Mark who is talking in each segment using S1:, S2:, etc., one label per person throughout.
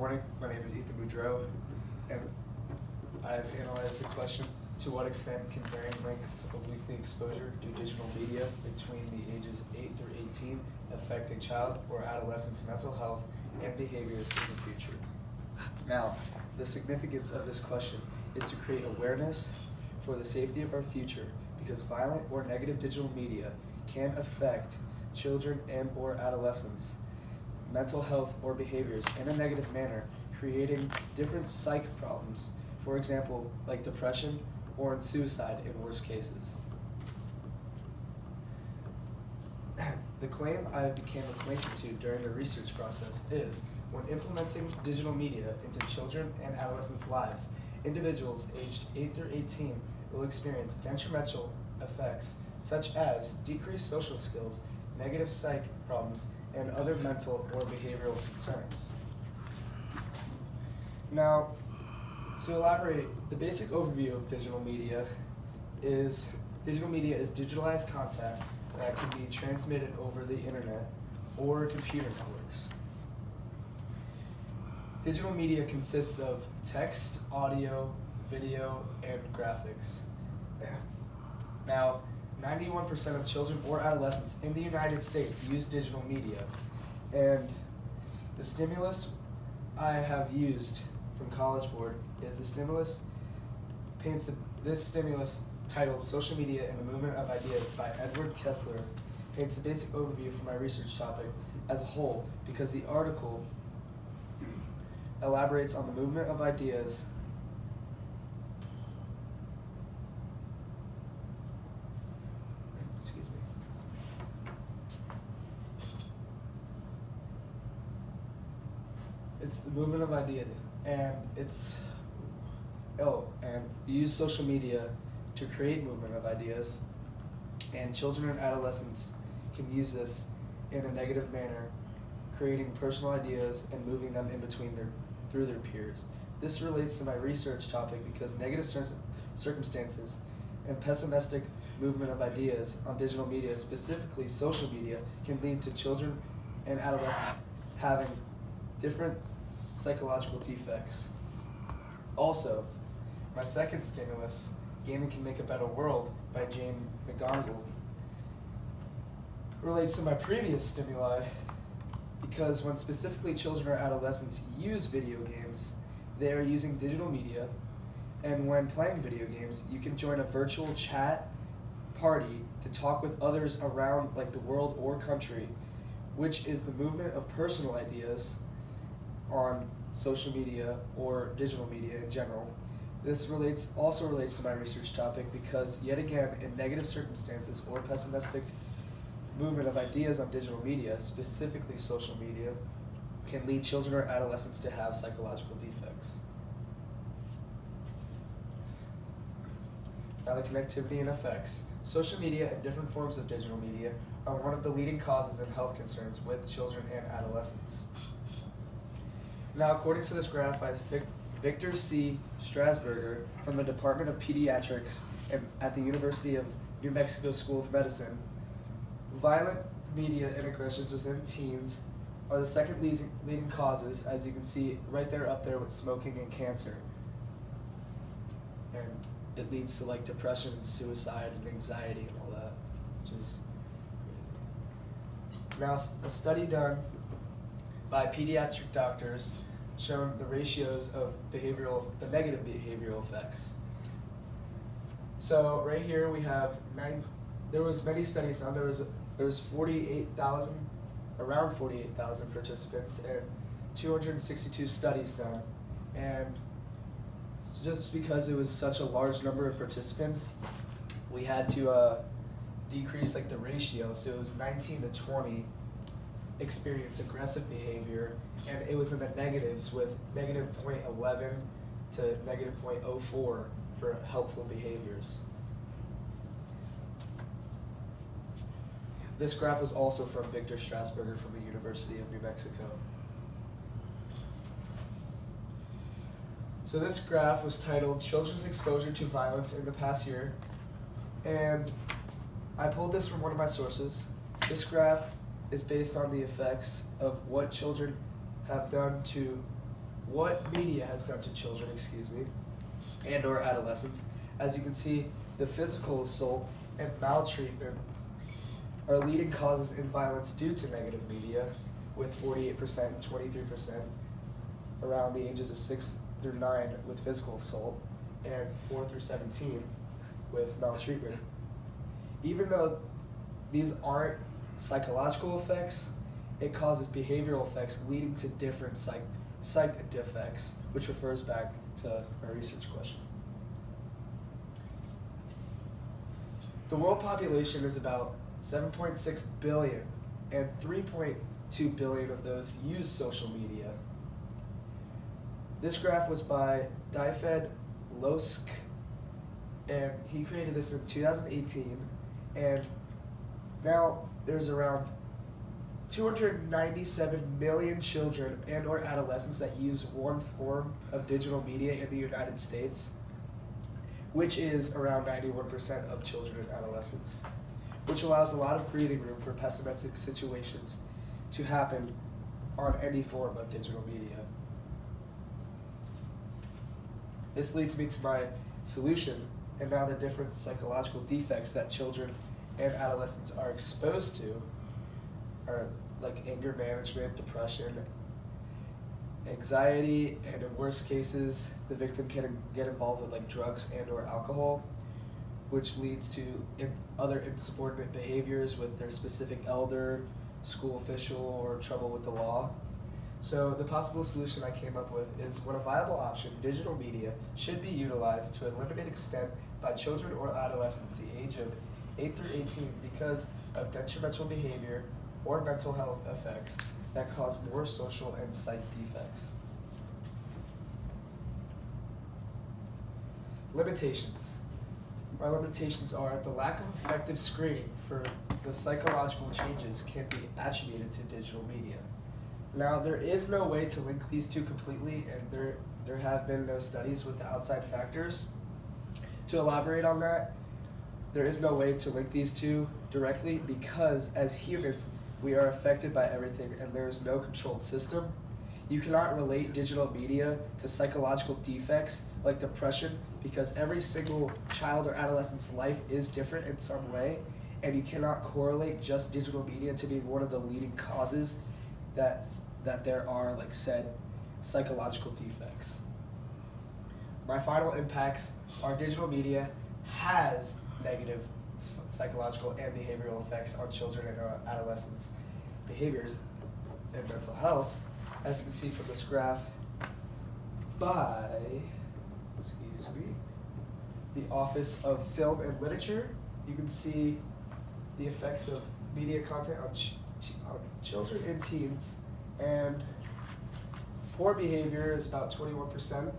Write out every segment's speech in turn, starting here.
S1: morning. My name is Ethan Boudreau, and I've analyzed the question: to what extent can varying lengths of weekly exposure to digital media between the ages 8 through 18 affect a child or adolescent's mental health and behaviors in the future? Now, the significance of this question is to create awareness for the safety of our future, because violent or negative digital media can affect children and or adolescents' mental health or behaviors in a negative manner, creating different psych problems, for example, like depression or suicide in worst cases. The claim I became acquainted to during the research process is, when implementing digital media into children and adolescents' lives, individuals aged 8 through 18 will experience detrimental effects such as decreased social skills, negative psych problems, and other mental or behavioral concerns. Now, to elaborate, the basic overview of digital media is digitalized content that can be transmitted over the internet or computer networks. Digital media consists of text, audio, video, and graphics. Now, 91% of children or adolescents in the United States use digital media, and the stimulus I have used from College Board is this stimulus titled Social Media and the Movement of Ideas by Edward Kessler paints a basic overview for my research topic as a whole, because the article elaborates on the movement of ideas It's the movement of ideas, and and you use social media to create movement of ideas, and children and adolescents can use this in a negative manner, creating personal ideas and moving them through their peers. This relates to my research topic because negative circumstances and pessimistic movement of ideas on digital media, specifically social media, can lead to children and adolescents having different psychological defects. Also, my second stimulus, Gaming Can Make a Better World by Jane McGonigal, relates to my previous stimuli, because when specifically children or adolescents use video games, they are using digital media, and when playing video games, you can join a virtual chat party to talk with others around like the world or country, which is the movement of personal ideas on social media or digital media in general. This also relates to my research topic because, yet again, in negative circumstances or pessimistic movement of ideas on digital media, specifically social media, can lead children or adolescents to have psychological defects. Now, the connectivity and effects. Social media and different forms of digital media are one of the leading causes of health concerns with children and adolescents. Now, according to this graph by Victor C. Strasburger from the Department of Pediatrics at the University of New Mexico School of Medicine, violent media and aggressions within teens are the second leading causes, as you can see right there up there with smoking and cancer. And it leads to like depression and suicide and anxiety and all that, which is crazy. Now, a study done by pediatric doctors shown the ratios of the negative behavioral effects. So right here we have there was many studies done. There was 48,000, around 48,000 participants and 262 studies done. And just because it was such a large number of participants, we had to decrease like the ratio. So it was 19 to 20 experience aggressive behavior, and it was in the negatives with negative 0.11 to negative 0.04 for helpful behaviors. This graph was also from Victor Strasburger from the University of New Mexico. So this graph was titled Children's Exposure to Violence in the Past Year, and I pulled this from one of my sources. This graph is based on the effects of what children have done to what media has done to children, and or adolescents. As you can see, the physical assault and maltreatment are leading causes in violence due to negative media, with 48% and 23% around the ages of 6 through 9 with physical assault, and 4 through 17 with maltreatment. Even though these aren't psychological effects, it causes behavioral effects leading to different psych defects, which refers back to our research question. The world population is about 7.6 billion, and 3.2 billion of those use social media. This graph was by Daifed Losk, and he created this in 2018, and now there's around 297 million children and or adolescents that use one form of digital media in the United States, which is around 91% of children and adolescents, which allows a lot of breathing room for pessimistic situations to happen on any form of digital media. This leads me to my solution, and now the different psychological defects that children and adolescents are exposed to are like anger management, depression, anxiety, and in worst cases, the victim can get involved with like drugs and or alcohol, which leads to other insubordinate behaviors with their specific elder, school official, or trouble with the law. So the possible solution I came up with is, when a viable option, digital media should be utilized to a limited extent by children or adolescents the age of 8 through 18 because of detrimental behavior or mental health effects that cause more social and psych defects. Limitations. Our limitations are the lack of effective screening for the psychological changes can be attributed to digital media. Now, there is no way to link these two completely, and there have been no studies with the outside factors. To elaborate on that, there is no way to link these two directly because as humans, we are affected by everything and there is no controlled system. You cannot relate digital media to psychological defects like depression because every single child or adolescent's life is different in some way, and you cannot correlate just digital media to being one of the leading causes that there are like said psychological defects. My final impacts are digital media has negative psychological and behavioral effects on children and adolescents' behaviors and mental health, as you can see from this graph by, the Office of Film and Literature. You can see the effects of media content on children and teens, and poor behavior is about 21%,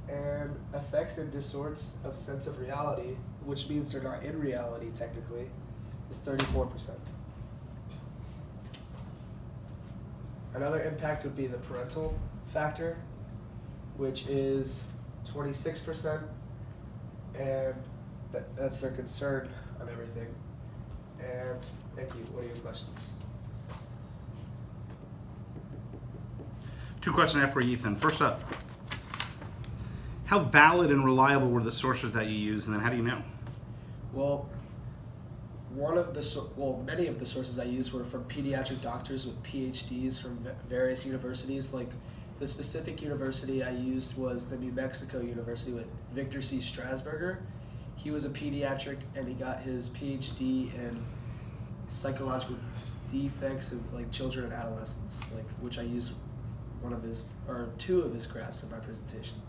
S1: and effects and distorts of sense of reality, which means they're not in reality technically, is 34%. Another impact would be the parental factor, which is 26%, and that's their concern on everything. And thank you. What are your questions?
S2: Two questions I have for Ethan. First up, how valid and reliable were the sources that you used, and then how do you know?
S1: Well, many of the sources I used were from pediatric doctors with PhDs from various universities. Like the specific university I used was the New Mexico University with Victor C. Strasburger. He was a pediatric and he got his PhD in psychological defects of like children and adolescents, like which I used two of his graphs in my presentation.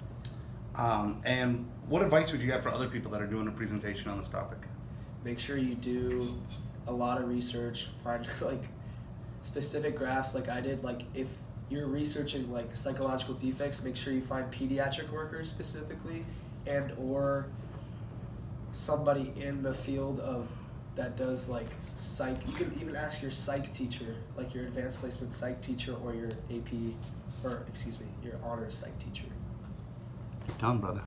S2: And what advice would you have for other people that are doing a presentation on this topic?
S1: Make sure you do a lot of research, find like specific graphs like I did. Like if you're researching like psychological defects, make sure you find pediatric workers specifically and or somebody in the field of that does like psych. You can even ask your psych teacher, like your advanced placement psych teacher or your your honors psych teacher.
S2: Done, brother.